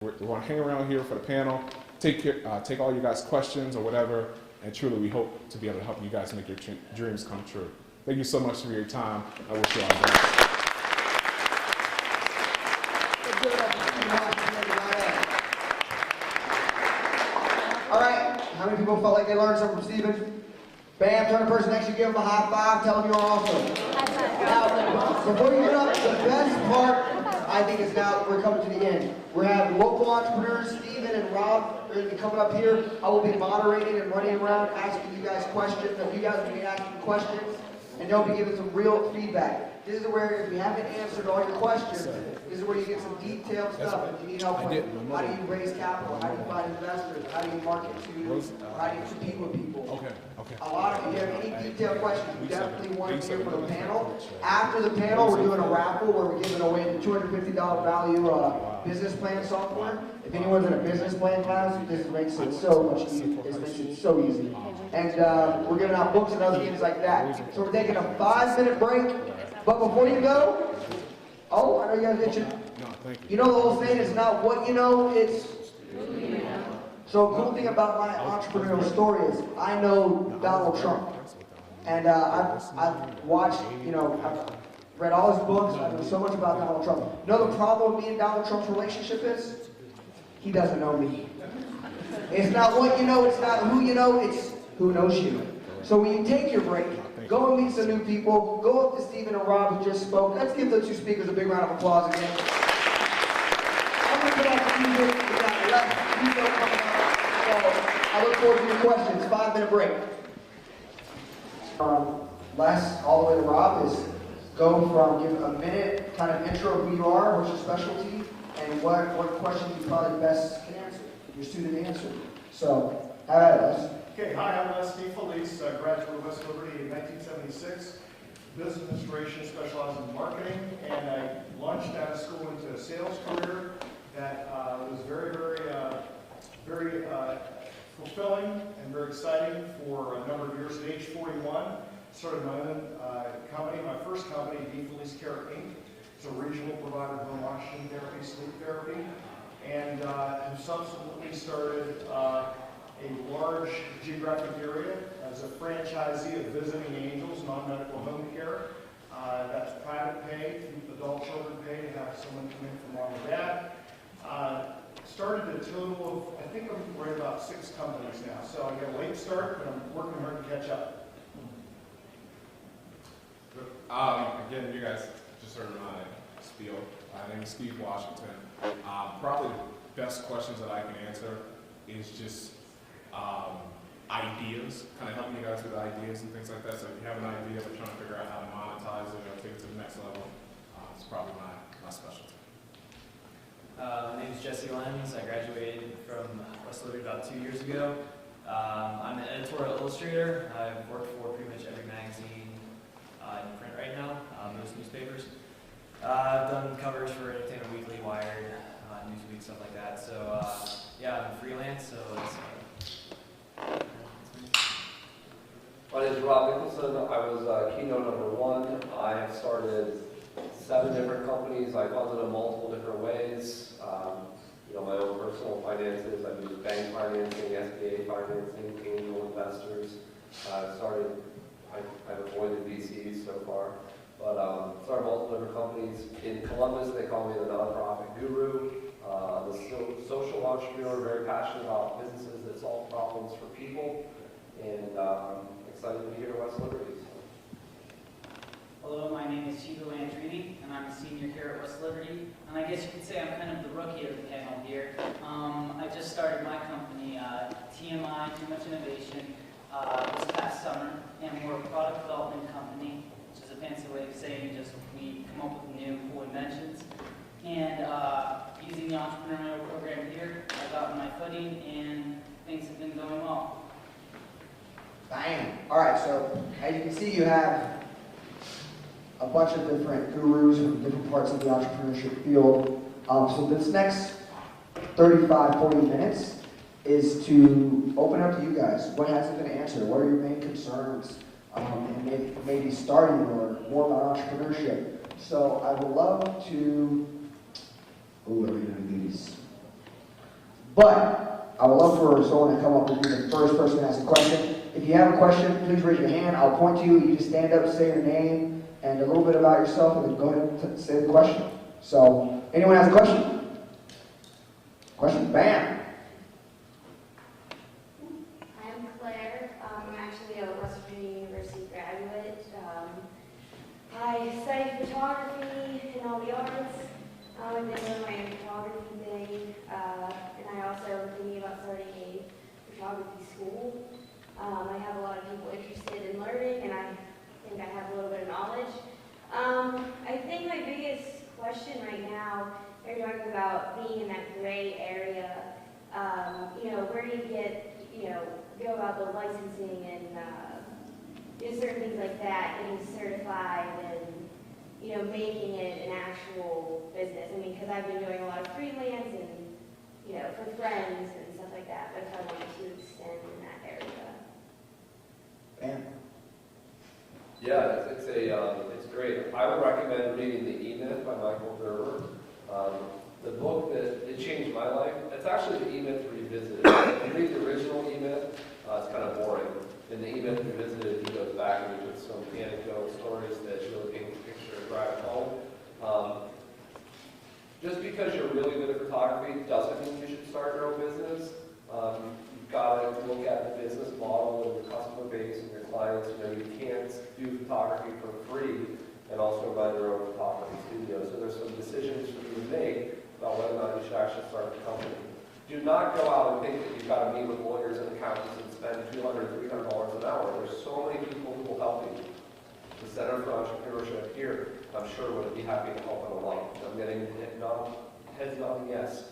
We're going to hang around here for the panel, take all you guys' questions or whatever, and truly we hope to be able to help you guys make your dreams come true. Thank you so much for your time. I wish you all the best. All right, how many people felt like they learned something from Stephen? Bam, turn to the person next to you, give them a high five, tell them you're awesome. Now, before you get up, the best part, I think, is now we're coming to the end. We're having local entrepreneurs, Stephen and Rob, are going to be coming up here. I will be moderating and running around asking you guys questions. You guys will be asking questions, and they'll be giving some real feedback. This is where, if you haven't answered all your questions, this is where you get some detailed stuff. If you need help with how do you raise capital, how do you find investors, how do you market to, how do you compete with people. Okay. A lot of, if you have any detailed questions, we definitely want to hear from the panel. After the panel, we're doing a raffle where we're giving away the $250 value business plan software. If anyone's in a business plan class, this makes it so much easier. This makes it so easy. And we're giving out books and other things like that. So we're taking a 5-minute break. But before you go, oh, I know you guys itching. You know the whole saying is not what you know, it's who you know. So a cool thing about my entrepreneurial story is I know Donald Trump. And I've watched, I've read all his books. I know so much about Donald Trump. You know the problem with me and Donald Trump's relationship is? He doesn't know me. It's not what you know, it's not who you know, it's who knows you. So when you take your break, go and meet some new people. Go up to Stephen and Rob who just spoke. Let's give those two speakers a big round of applause again. I'm going to put out the music. We got left music coming up. So I look forward to your questions. 5-minute break. Last, all the way to Rob, is go from give a minute kind of intro of who you are, what's your specialty, and what questions you probably best can answer, your student answer. So, have at it, Les. Okay, hi, I'm Steve Felice, graduate of West Liberty in 1976. Business administration, specialized in marketing, and I launched out of school into a sales career that was very, very fulfilling and very exciting for a number of years. At age 41, started my own company. My first company, D. Felice Care Inc. It's a regional provider of home oxygen therapy, sleep therapy, and have subsequently started a large geographic area as a franchisee of Visiting Angels, non-medical home care. That's private pay, adult children pay to have someone come in for mom and dad. Started a total of, I think I'm right about 6 companies now. So I got a late start, but I'm working hard to catch up. Again, you guys just heard my spiel. My name is Steve Washington. Probably the best questions that I can answer is just ideas, kind of helping you guys with ideas and things like that. So if you have an idea but trying to figure out how to monetize it or take it to the next level, it's probably my specialty. My name is Jesse Lenz. I graduated from West Liberty about 2 years ago. I'm an editorial illustrator. I've worked for pretty much every magazine in print right now, most newspapers. I've done covers for Entertainment Weekly, Wired, Newsweek, stuff like that. So yeah, I'm freelance, so it's My name is Rob Nicholson. I was keynote number 1. I have started 7 different companies. I funded them multiple different ways. My own personal finances. I've used bank financing, SBA financing, angel investors. I've avoided VCs so far. But started multiple different companies. In Columbus, they call me the nonprofit guru. I'm a social entrepreneur, very passionate about businesses that solve problems for people. And excited to be here at West Liberty. Hello, my name is Chico Landrini, and I'm a senior here at West Liberty. And I guess you could say I'm kind of the rookie of the panel here. I just started my company, TMI, Too Much Innovation, this past summer, and we're a product development company, which is a fancy way of saying just we come up with new cool inventions. And using the entrepreneurial program here, I got my footing, and things have been going well. Bang. All right, so as you can see, you have a bunch of different gurus from different parts of the entrepreneurship field. So this next 35, 40 minutes is to open up to you guys. What hasn't been answered? What are your main concerns? And maybe starting or more about entrepreneurship. So I would love to, what are we going to do these? But I would love for someone to come up and be the first person to ask a question. If you have a question, please raise your hand. I'll point to you. You just stand up, say your name, and a little bit about yourself, and then go ahead and say the question. So, anyone has a question? Question? Bam! I'm Claire. I'm actually a West Virginia University graduate. I studied photography and all the arts. I've been doing my own photography thing, and I also am thinking about starting a photography school. I have a lot of people interested in learning, and I think I have a little bit of knowledge. I think my biggest question right now, they're talking about being in that gray area. Where do you get, go about the licensing and certain things like that, getting certified and, making it an actual business. I mean, because I've been doing a lot of freelance and, for friends and stuff like that, but if I wanted to extend in that area. Bam. Yeah, it's great. I would recommend reading The E-Myth by Michael Gerber. The book that changed my life, it's actually the E-Myth Revisited. If you read the original E-Myth, it's kind of boring. In the E-Myth Revisited, he goes back and he puts some anecdotal stories that really paint the picture of drive home. Just because you're really good at photography doesn't mean you should start your own business. You've got to look at the business model and your customer base and your clients. You can't do photography for free and also run your own photography studio. So there's some decisions for you to make about whether or not you should actually start the company. Do not go out and think that you've got to meet with lawyers and accountants and spend $200, $300 an hour. There's so many people who will help you. The Center for Entrepreneurship here, I'm sure, would be happy to help in a lot. I'm getting heads nodding yes.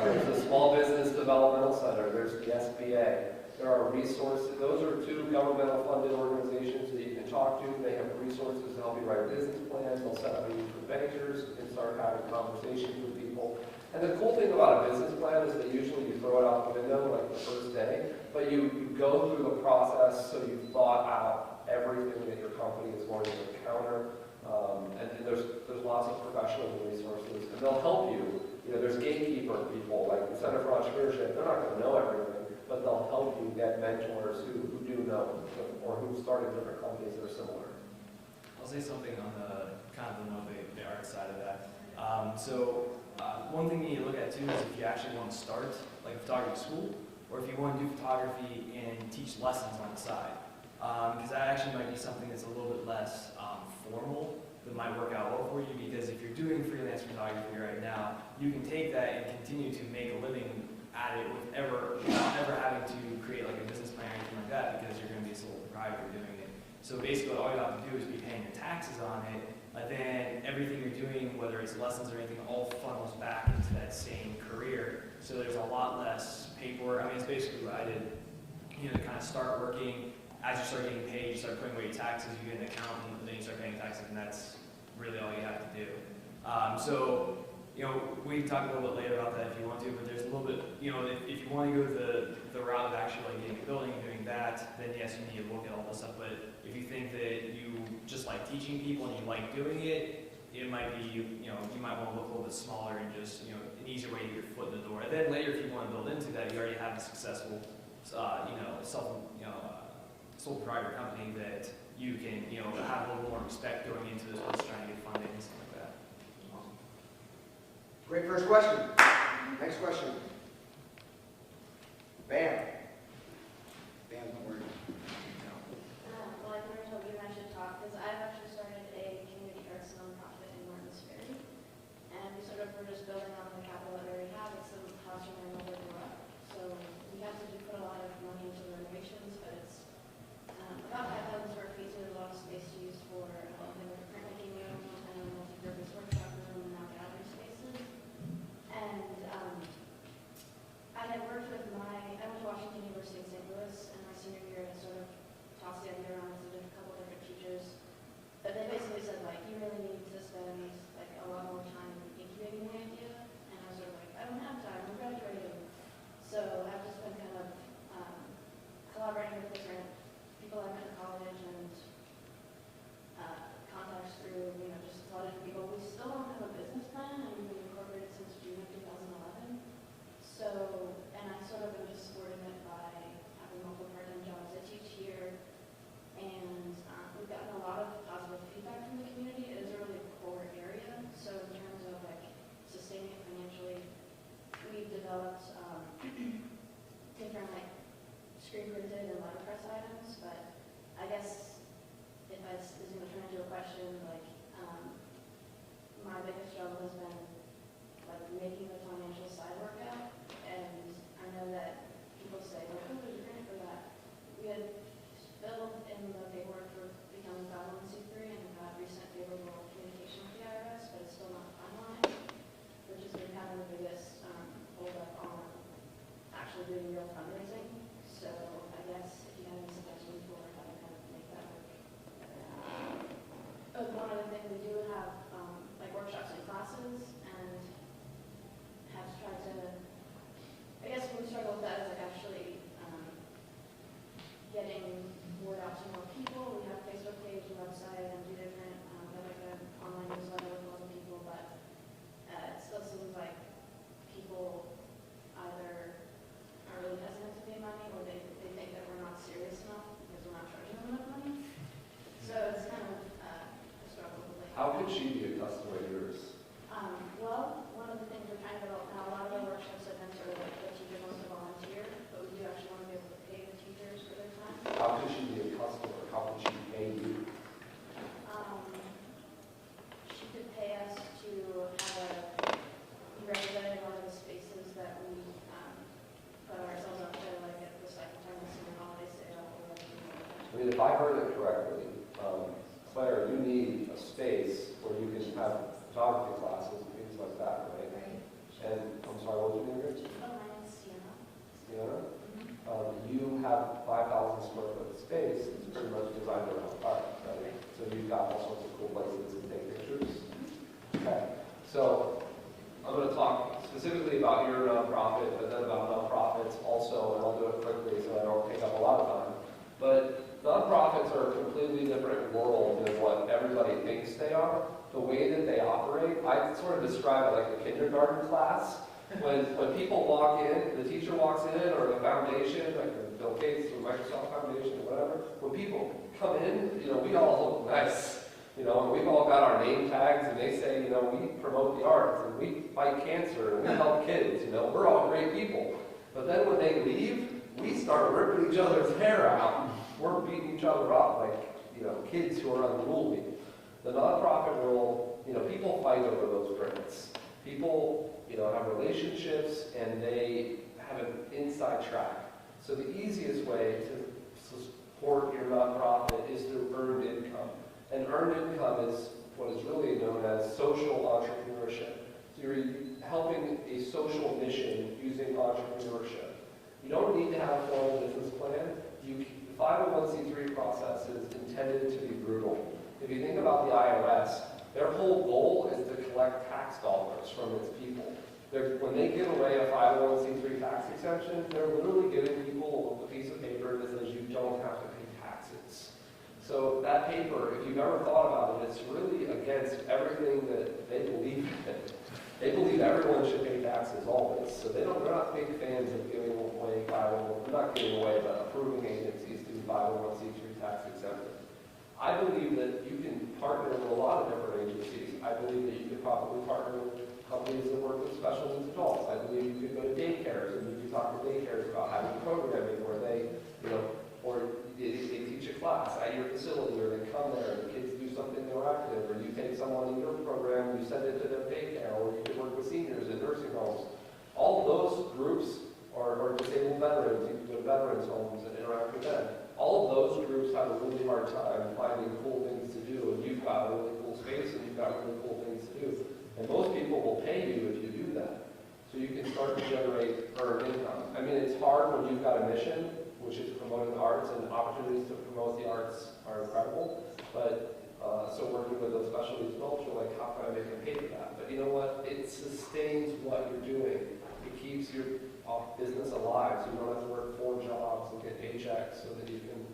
There's the Small Business Developmental Center. There's the SBA. There are resources. Those are two governmental funded organizations that you can talk to. They have resources to help you write business plans. They'll set up meetings with bankers and start having conversations with people. And the cool thing about a business plan is that usually you throw it out the window like the first day, but you go through the process so you've thought out everything that your company is going to encounter. And there's lots of professionals and resources, and they'll help you. There's gatekeeper people like the Center for Entrepreneurship. They're not going to know everything, but they'll help you get mentors who do know or who've started different companies that are similar. I'll say something on the kind of the art side of that. One thing you need to look at too is if you actually want to start like a photography school, or if you want to do photography and teach lessons on the side. Because that actually might be something that's a little bit less formal, that might work out well for you, because if you're doing freelance photography right now, you can take that and continue to make a living at it without ever having to create like a business plan or anything like that, because you're going to be a sole proprietor doing it. So basically all you have to do is be paying your taxes on it, and then everything you're doing, whether it's lessons or anything, all funnels back into that same career. So there's a lot less paperwork. I mean, it's basically what I did, to kind of start working. As you start getting paid, you start putting away your taxes, you get an accountant, and then you start paying taxes, and that's really all you have to do. We can talk a little bit later about that if you want to, but there's a little bit, if you want to go the route of actually like getting a building and doing that, then yes, you need to look at all this stuff. But if you think that you just like teaching people and you like doing it, it might be, you might want to look a little bit smaller and just, an easier way to get your foot in the door. And then later, if you want to build into that, you already have a successful, sole proprietor company that you can, have a little more respect going into this place, trying to get funding and stuff like that. Great first question. Next question. Bam. Bam's the word. Well, I never told you I should talk because I've actually started a community arts nonprofit in Martins Ferry, and we we're just building on the capital that we already have. It's the house where my mother grew up, so we have to put a lot of money into renovations, but it's about 5,000 square feet, so there's a lot of space to use for printmaking rooms and multi-purpose workshop room and now gallery spaces. And developed different like screen printed and letterpress items, but I guess if I was going to turn into a question, like my biggest struggle has been like making the financial side work out, and I know that people say, like, oh, there's a grant for that. We had filled in the paperwork for becoming 501c3 and got recent favorable communication with the IRS, but it's still not finalized, which has been kind of the biggest hold up on actually doing real fundraising. So I guess if you have any suggestions for how to kind of make that work. One other thing, we do have like workshops and classes, and have tried to, I guess what we struggle with that is like actually getting word out to more people. We have a Facebook page and website and do different, like an online newsletter with a lot of people, but it still seems like people either are really hesitant to pay money, or they think that we're not serious enough because we're not charging them enough money. So it's kind of a struggle with like. How could she be a customer of yours? Well, one of the things we're trying to develop now, a lot of our workshops have been sort of like the teacher wants to volunteer, but we do actually want to be able to pay the teachers for their time. How could she be a customer? How could she pay you? She could pay us to have be represented in one of the spaces that we put ourselves up there, like at the second time of the holiday sale or like. I mean, if I heard it correctly, Claire, you need a space where you can have photography classes and things like that, right? Right. And, I'm sorry, what was your name again? Oh, my name is Sienna. Sienna? You have 5,000 square foot space, it's pretty much designed around art, right? So you've got all sorts of cool places to take pictures. Okay, so I'm going to talk specifically about your nonprofit, but then about nonprofits also, and I'll do it quickly so I don't take up a lot of time. But nonprofits are a completely different world than what everybody thinks they are. The way that they operate, I sort of describe it like a kindergarten class. When people walk in, the teacher walks in, or the foundation, like the Bill Gates or Microsoft Foundation or whatever, when people come in, we all look nice. And we've all got our name tags, and they say, we promote the arts, and we fight cancer, and we help kids, we're all great people. But then when they leave, we start ripping each other's hair out. We're beating each other up like, kids who are unruly. The nonprofit world, people fight over those grants. People, have relationships, and they have an inside track. So the easiest way to support your nonprofit is through earned income. And earned income is what is really known as social entrepreneurship. So you're helping a social mission using entrepreneurship. You don't need to have a formal business plan. The 501c3 process is intended to be brutal. If you think about the IRS, their whole goal is to collect tax dollars from its people. When they give away a 501c3 tax exemption, they're literally giving people a piece of paper that says you don't have to pay taxes. So that paper, if you've ever thought about it, it's really against everything that they believe in. They believe everyone should pay taxes always. So they're not big fans of giving away not giving away, but approving agencies to be 501c3 tax exempted. I believe that you can partner with a lot of different agencies. I believe that you could probably partner with companies that work with special needs adults. I believe you could go to daycares, and you could talk to daycares about having programming where they, or they teach a class at your facility, or they come there and the kids do something interactive, or you take someone in your program, you send it to their daycare, or you could work with seniors in nursing homes. All those groups are disabled veterans. You can go to veterans homes and interact with them. All of those groups have a really hard time finding cool things to do, and you've got a really cool space, and you've got really cool things to do. And most people will pay you if you do that. So you can start to generate earned income. I mean, it's hard when you've got a mission, which is promoting the arts, and opportunities to promote the arts are incredible. But so working with those special needs adults, you're like, how can I make them pay for that? But you know what? It sustains what you're doing. It keeps your business alive, so you don't have to work 4 jobs and get paychecks so that you can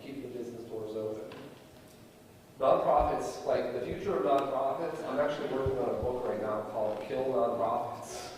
keep the business doors open. Nonprofits, like the future of nonprofits, I'm actually working on a book right now called Kill Nonprofits.